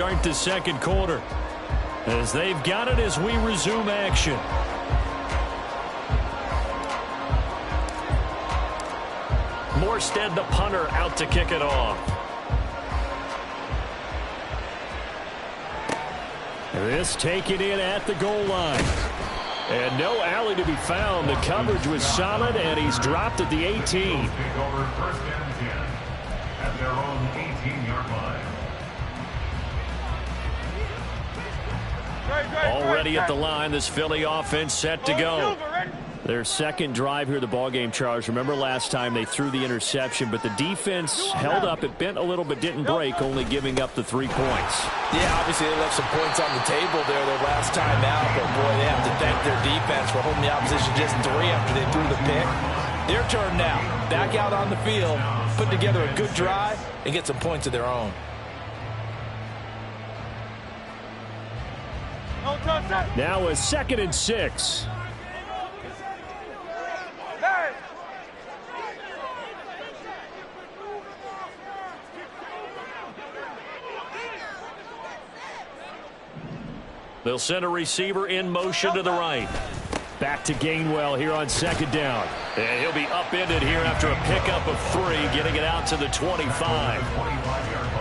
Start the second quarter as they've got it as we resume action. Morstead, the punter, out to kick it off. This taken in at the goal line. And no alley to be found. The coverage was solid, and he's dropped at the 18. First and 10 at their own 18-yard line. Already at the line, this Philly offense set to go. Their second drive here, the ballgame, Charles. Remember last time they threw the interception, but the defense held up. It bent a little but didn't break, only giving up the 3 points. Yeah, obviously they left some points on the table there their last time out, but boy, they have to thank their defense for holding the opposition just 3 after they threw the pick. Their turn now. Back out on the field, put together a good drive, and get some points of their own. Now a 2nd and 6. They'll send a receiver in motion to the right. Back to Gainwell here on 2nd down. And he'll be upended here after a pickup of 3, getting it out to the 25.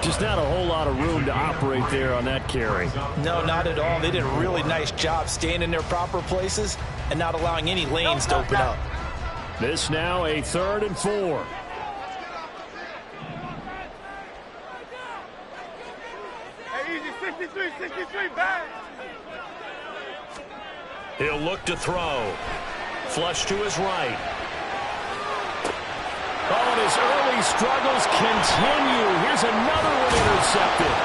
Just not a whole lot of room to operate there on that carry. No, not at all. They did a really nice job staying in their proper places and not allowing any lanes to open up. This now a 3rd and 4. Hey, easy, 63, back. He'll look to throw. Flush to his right. Oh, and his early struggles continue. Here's another one intercepted.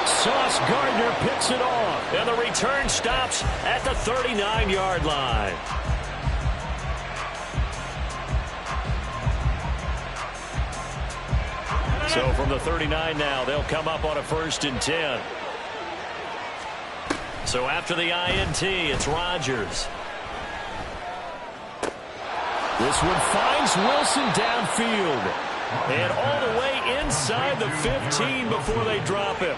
Sauce Gardner picks it off. And the return stops at the 39-yard line. So from the 39 now, they'll come up on a 1st and 10. So after the INT, it's Rodgers. This one finds Wilson downfield. And all the way inside the 15 before they drop him.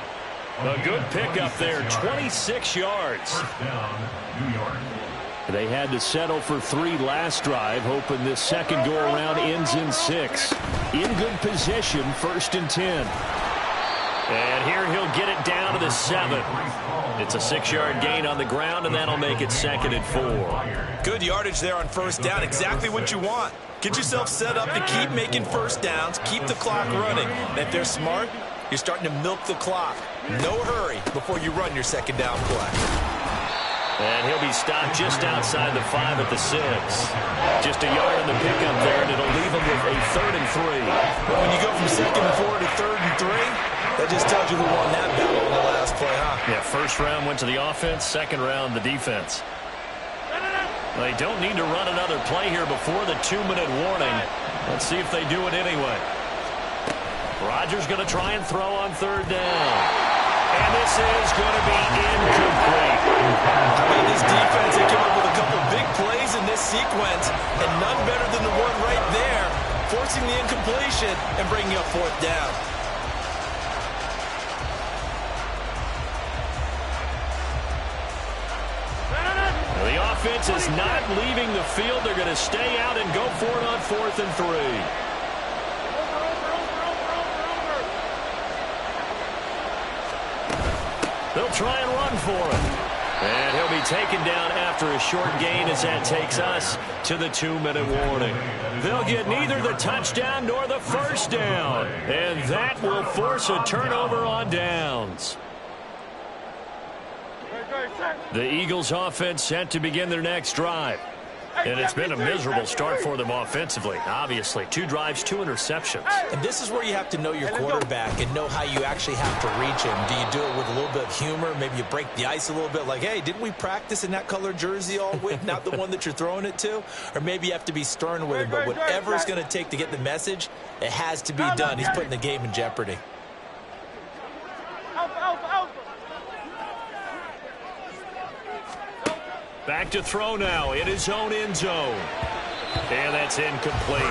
A good pickup there, 26 yards. First down, New York. They had to settle for 3 last drive, hoping this second go-around ends in 6. In good position, 1st and 10. And here he'll get it down to the 7. It's a 6-yard gain on the ground, and that'll make it 2nd and 4. Good yardage there on 1st down. Exactly what you want. Get yourself set up to keep making 1st downs, keep the clock running. And if they're smart, you're starting to milk the clock. No hurry before you run your 2nd down play. And he'll be stopped just outside the 5 at the 6. Just a yard in the pickup there, and it'll leave him with a 3rd and 3. But when you go from 2nd and 4 to 3rd and 3, that just tells you who won that battle in the last play, huh? Yeah, 1st round went to the offense, 2nd round the defense. They don't need to run another play here before the 2-minute warning. Let's see if they do it anyway. Rodgers going to try and throw on 3rd down. And this is going to be incomplete. How about this defense? They came up with a couple big plays in this sequence, and none better than the one right there, forcing the incompletion and bringing up 4th down. The offense is not leaving the field. They're going to stay out and go for it on 4th and 3. They'll try and run for it. And he'll be taken down after a short gain as that takes us to the 2-minute warning. They'll get neither the touchdown nor the 1st down. And that will force a turnover on downs. The Eagles offense set to begin their next drive. And it's been a miserable start for them offensively. Obviously, 2 drives, 2 interceptions. And this is where you have to know your quarterback and know how you actually have to reach him. Do you do it with a little bit of humor? Maybe you break the ice a little bit like, hey, didn't we practice in that color jersey all week, not the one that you're throwing it to? Or maybe you have to be stern with him. But whatever it's going to take to get the message, it has to be done. He's putting the game in jeopardy. Back to throw now in his own end zone. And that's incomplete.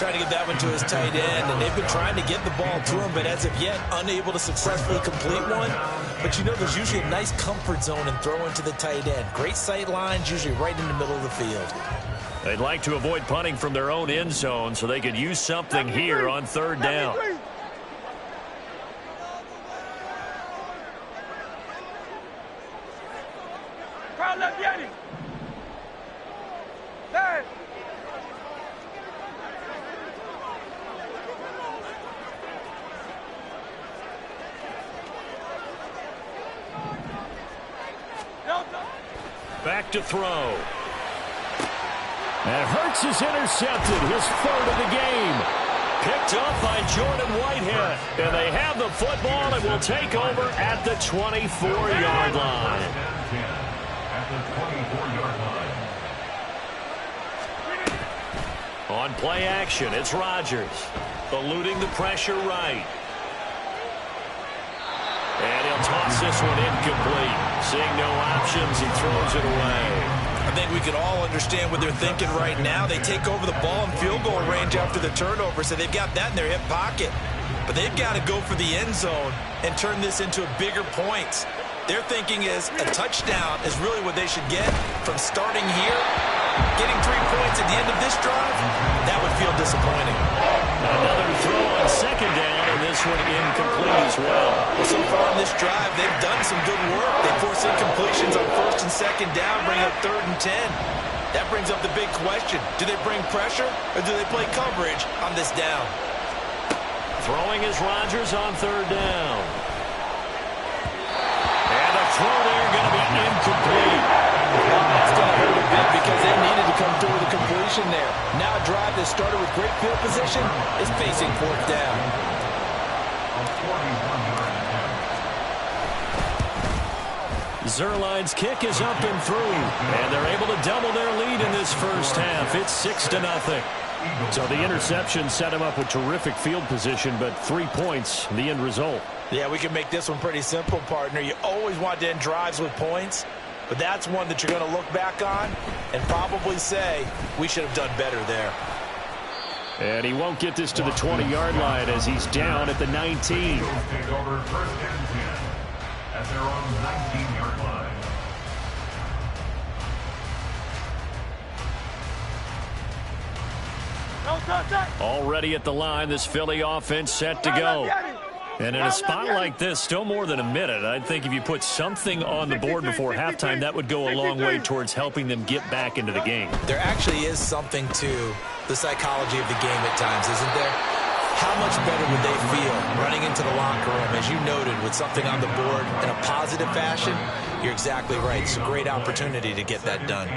Trying to get that one to his tight end, and they've been trying to get the ball to him, but as of yet, unable to successfully complete one. But you know, there's usually a nice comfort zone in throwing to the tight end. Great sight lines, usually right in the middle of the field. They'd like to avoid punting from their own end zone so they could use something here on third down. Back to throw. And Hurts is intercepted, his third of the game. Picked up by Jordan Whitehead. And they have the football and will take over at the 24-yard line. At the 24-yard line. On play action, it's Rodgers. Eluding the pressure right. And he'll toss this one incomplete. Seeing no options, he throws it away. I think we can all understand what they're thinking right now. They take over the ball in field goal range after the turnover, so they've got that in their hip pocket. But they've got to go for the end zone and turn this into bigger points. Their thinking is a touchdown is really what they should get from starting here. Getting 3 points at the end of this drive, that would feel disappointing. Another throw on second down, and this one incomplete as well. Well, so far in this drive, they've done some good work. They force incompletions on first and second down, bring up 3rd and 10. That brings up the big question. Do they bring pressure, or do they play coverage on this down? Throwing is Rodgers on third down. And the throw there going to be incomplete. That's going to hurt a bit because they needed to come through with a completion there. Now a drive that started with great field position is facing 4th down. Zerline's kick is up and through, and they're able to double their lead in this first half. It's 6-0. So the interception set him up with terrific field position, but 3 points, the end result. Yeah, we can make this one pretty simple, partner. You always want to end drives with points, but that's one that you're going to look back on and probably say, we should have done better there. And he won't get this to the 20-yard line as he's down at the 19. Take over 1st and 10 at their own 19-yard line. Already at the line, this Philly offense set to go. And in a spot like this, still more than a minute, I think if you put something on the board before halftime, that would go a long way towards helping them get back into the game. There actually is something to the psychology of the game at times, isn't there? How much better would they feel running into the locker room, as you noted, with something on the board in a positive fashion? You're exactly right. It's a great opportunity to get that done.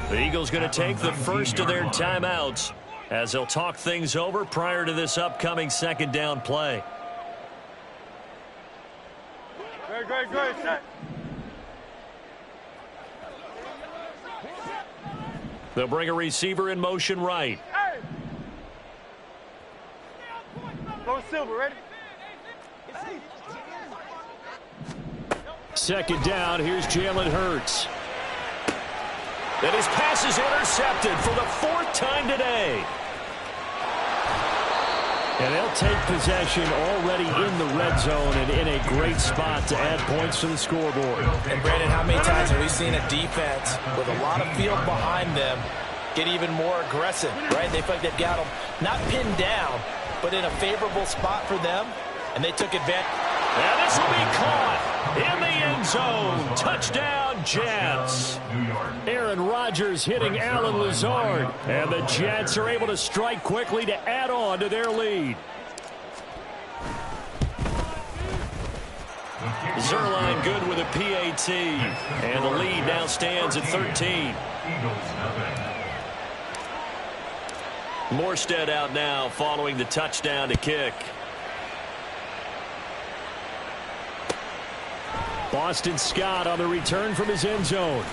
The Eagles going to take the first of their timeouts as they'll talk things over prior to this upcoming second down play. Great, set. They'll bring a receiver in motion right. Hey! Go Silver, ready? Second down, here's Jalen Hurts. And his pass is intercepted for the 4th time today. And they'll take possession already in the red zone and in a great spot to add points to the scoreboard. And, Brandon, how many times have we seen a defense with a lot of field behind them get even more aggressive, right? They feel like they've got them not pinned down, but in a favorable spot for them, and they took advantage. And this will be caught in the end zone. Touchdown, Jets. Aaron Rodgers hitting Alan Lazard. And the Jets are able to strike quickly to add on to their lead. Zerline good with a PAT. And the lead now stands at 13. Morstead out now following the touchdown to kick. Boston Scott on the return from his end zone.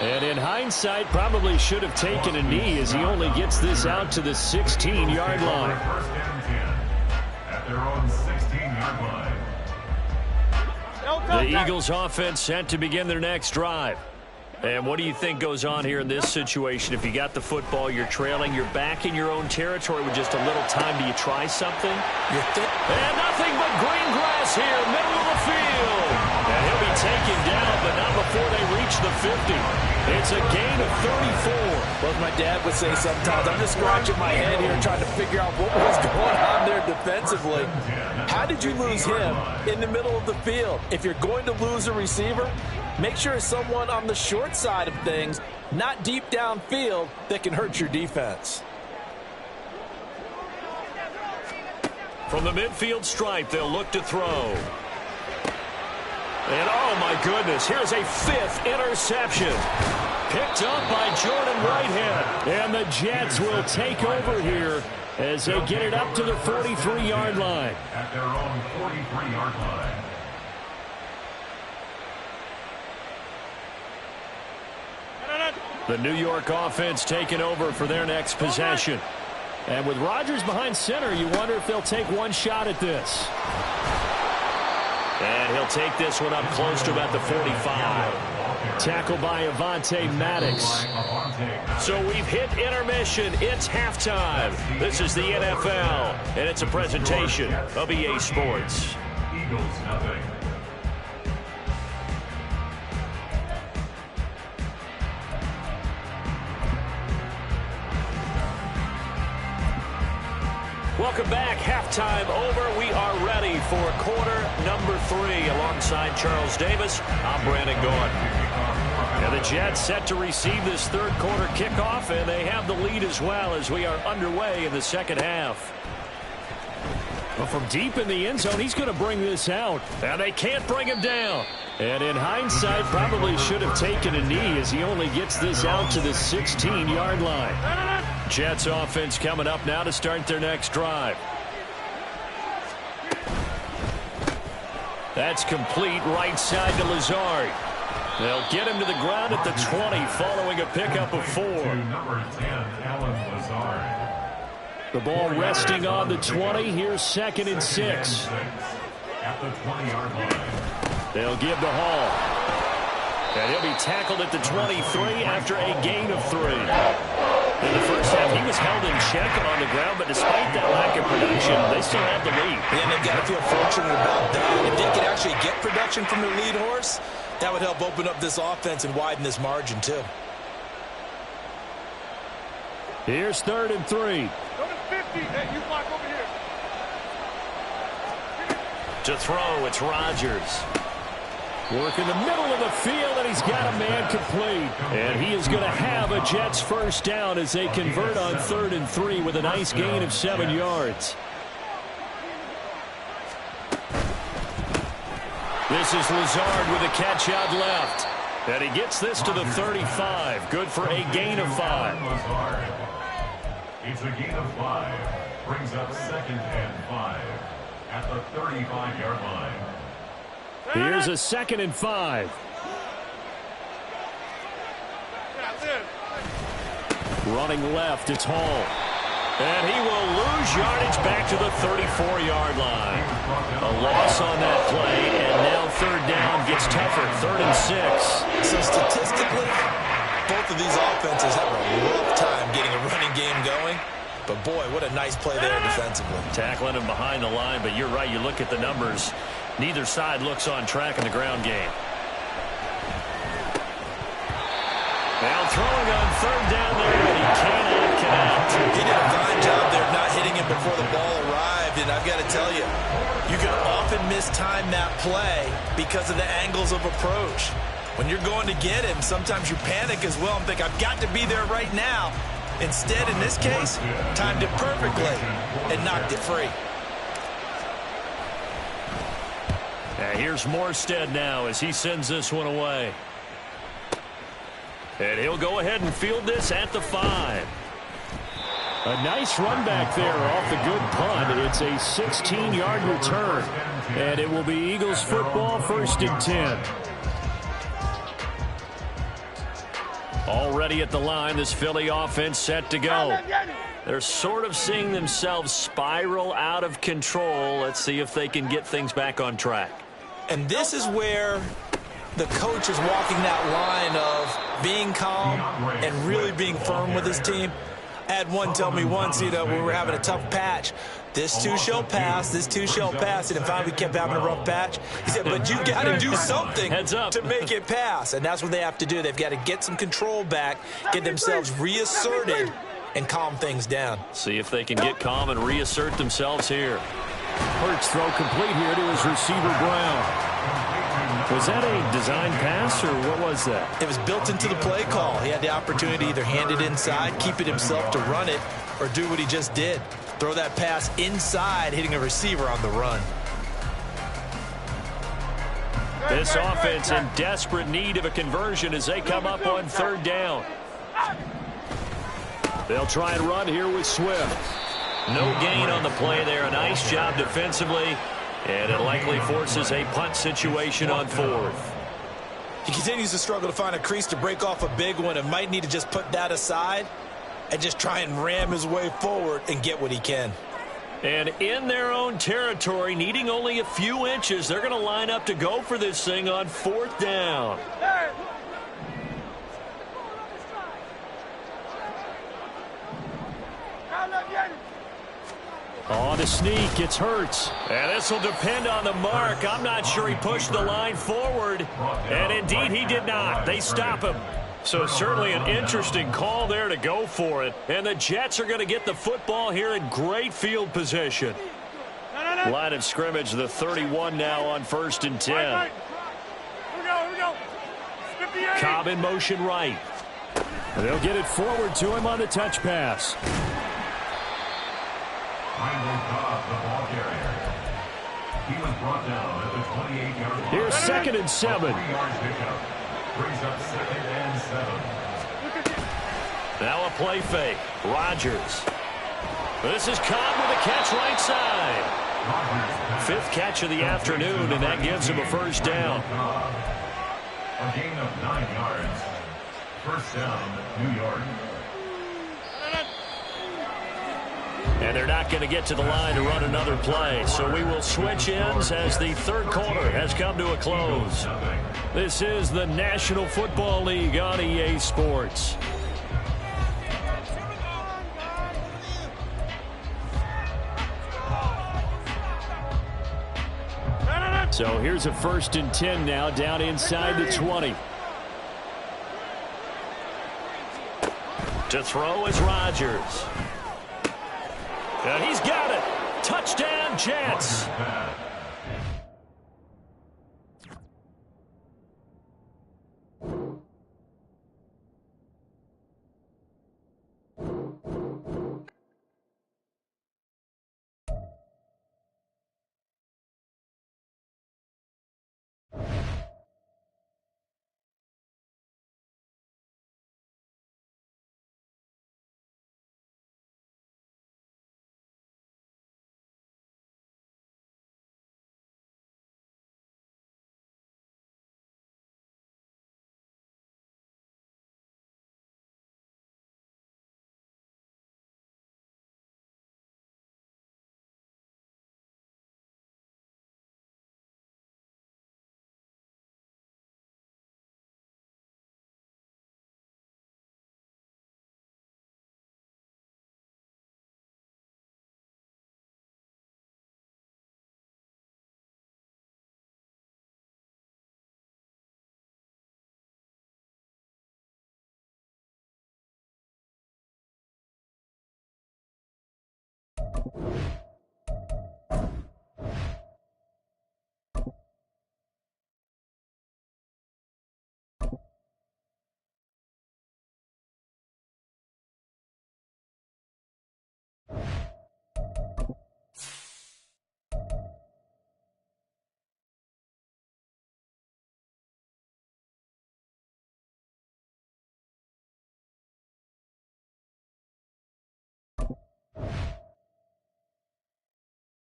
And in hindsight, probably should have taken a knee as he only gets this out to the 16-yard line. 1st and 10 at their own 16-yard line. The Eagles offense set to begin their next drive. And what do you think goes on here in this situation? If you got the football, you're trailing, you're back in your own territory with just a little time. Do you try something? And nothing but green grass here, middle of the field. And he'll be taken down, but not before they reach the 50. It's a gain of 34. Well, as my dad would say sometimes, I'm just scratching my head here trying to figure out what was going on there defensively. How did you lose him in the middle of the field? If you're going to lose a receiver, make sure it's someone on the short side of things, not deep downfield, that can hurt your defense. From the midfield stripe, they'll look to throw. And, oh, my goodness, here's a 5th interception. Picked up by Jordan Whitehead. And the Jets will take over here as they get it up to the 43-yard line. At their own 43-yard line. The New York offense taking over for their next possession. And with Rodgers behind center, you wonder if they'll take one shot at this. And he'll take this one up close to about the 45. Tackled by Avonte Maddox. So we've hit intermission. It's halftime. This is the NFL, and it's a presentation of EA Sports. Eagles nothing. Welcome back. Halftime over. We are ready for quarter number 3. Alongside Charles Davis, I'm Brandon Gordon. And the Jets set to receive this third quarter kickoff, and they have the lead as well as we are underway in the second half. Well, from deep in the end zone, he's going to bring this out. And they can't bring him down. And in hindsight, probably should have taken a knee as he only gets this out to the 16-yard line. Jets offense coming up now to start their next drive. That's complete right side to Lazard. They'll get him to the ground at the 20 following a pickup of 4. Number 10, Alan Lazard. The ball resting on the 20. Here's 2nd and 6. At the 20-yard line. They'll give to Hall. And he'll be tackled at the 23 after a gain of 3. In the first half, he was held in check on the ground, but despite that lack of production, they still have the lead. And they've got to feel fortunate about that. If they could actually get production from their lead horse, that would help open up this offense and widen this margin, too. Here's 3rd and 3. Go to 50. Hey, you block over here. To throw, it's Rodgers. Work in the middle of the field, and he's got a man complete. And he is going to have a Jets first down as they convert on 3rd and 3 with a nice gain of 7 yards. This is Lazard with a catch out left. And he gets this to the 35. Good for a gain of 5. Lazard. It's a gain of 5. Brings up 2nd and 5 at the 35-yard line. Here's a 2nd and 5. Running left, it's Hall. And he will lose yardage back to the 34-yard line. A loss on that play, and now 3rd down gets tougher, 3rd and 6. So statistically, both of these offenses have a rough time getting a running game going. But, boy, what a nice play there defensively. Tackling him behind the line, but you're right, you look at the numbers. Neither side looks on track in the ground game. Now throwing on 3rd down there, and he cannot connect. He did a fine job there of not hitting him before the ball arrived, and I've got to tell you, you can often mistime that play because of the angles of approach. When you're going to get him, sometimes you panic as well and think, I've got to be there right now. Instead, in this case, timed it perfectly and knocked it free. Here's Morstead now as he sends this one away. And he'll go ahead and field this at the 5. A nice run back there off the good punt. It's a 16-yard return. And it will be Eagles football, 1st and 10. Already at the line, this Philly offense set to go. They're sort of seeing themselves spiral out of control. Let's see if they can get things back on track. And this is where the coach is walking that line of being calm and really being firm with his team. I had one tell me once, you know, when we were having a tough patch, this too shall pass, this too shall pass, and finally we kept having a rough patch. He said, but you got to do something to make it pass, and that's what they have to do. They've got to get some control back, get themselves reasserted, and calm things down. See if they can get calm and reassert themselves here. Hurts throw complete here to his receiver, Brown. Was that a design pass, or what was that? It was built into the play call. He had the opportunity to either hand it inside, keep it himself to run it, or do what he just did. Throw that pass inside, hitting a receiver on the run. This offense in desperate need of a conversion as they come up on third down. They'll try and run here with Swift. No gain on the play there. A nice job defensively. And it likely forces a punt situation on fourth. He continues to struggle to find a crease to break off a big one and might need to just put that aside and just try and ram his way forward and get what he can. And in their own territory, needing only a few inches, they're going to line up to go for this thing on fourth down. On a sneak, it's Hurts. And this will depend on the mark. I'm not sure he pushed the line forward. And indeed, he did not. They stop him. So certainly an interesting call there to go for it. And the Jets are going to get the football here in great field position. Line of scrimmage, the 31 now on 1st and 10. Here we go. Cobb in motion right. They'll get it forward to him on the touch pass. Randall Cobb, the ball carrier. He was brought down at the 28-yard line. Here's 2nd and 7. 3-yard pickup. Brings up 2nd and 7. Now a play fake. Rodgers. This is Cobb with a catch right side. 5th catch of the afternoon, and that gives him a first down. A gain of 9 yards. First down, New York. And they're not going to get to the line to run another play. So we will switch ends as the third quarter has come to a close. This is the National Football League on EA Sports. So here's a 1st and 10 now, down inside the 20. To throw is Rodgers. And he's got it. Touchdown, Jets.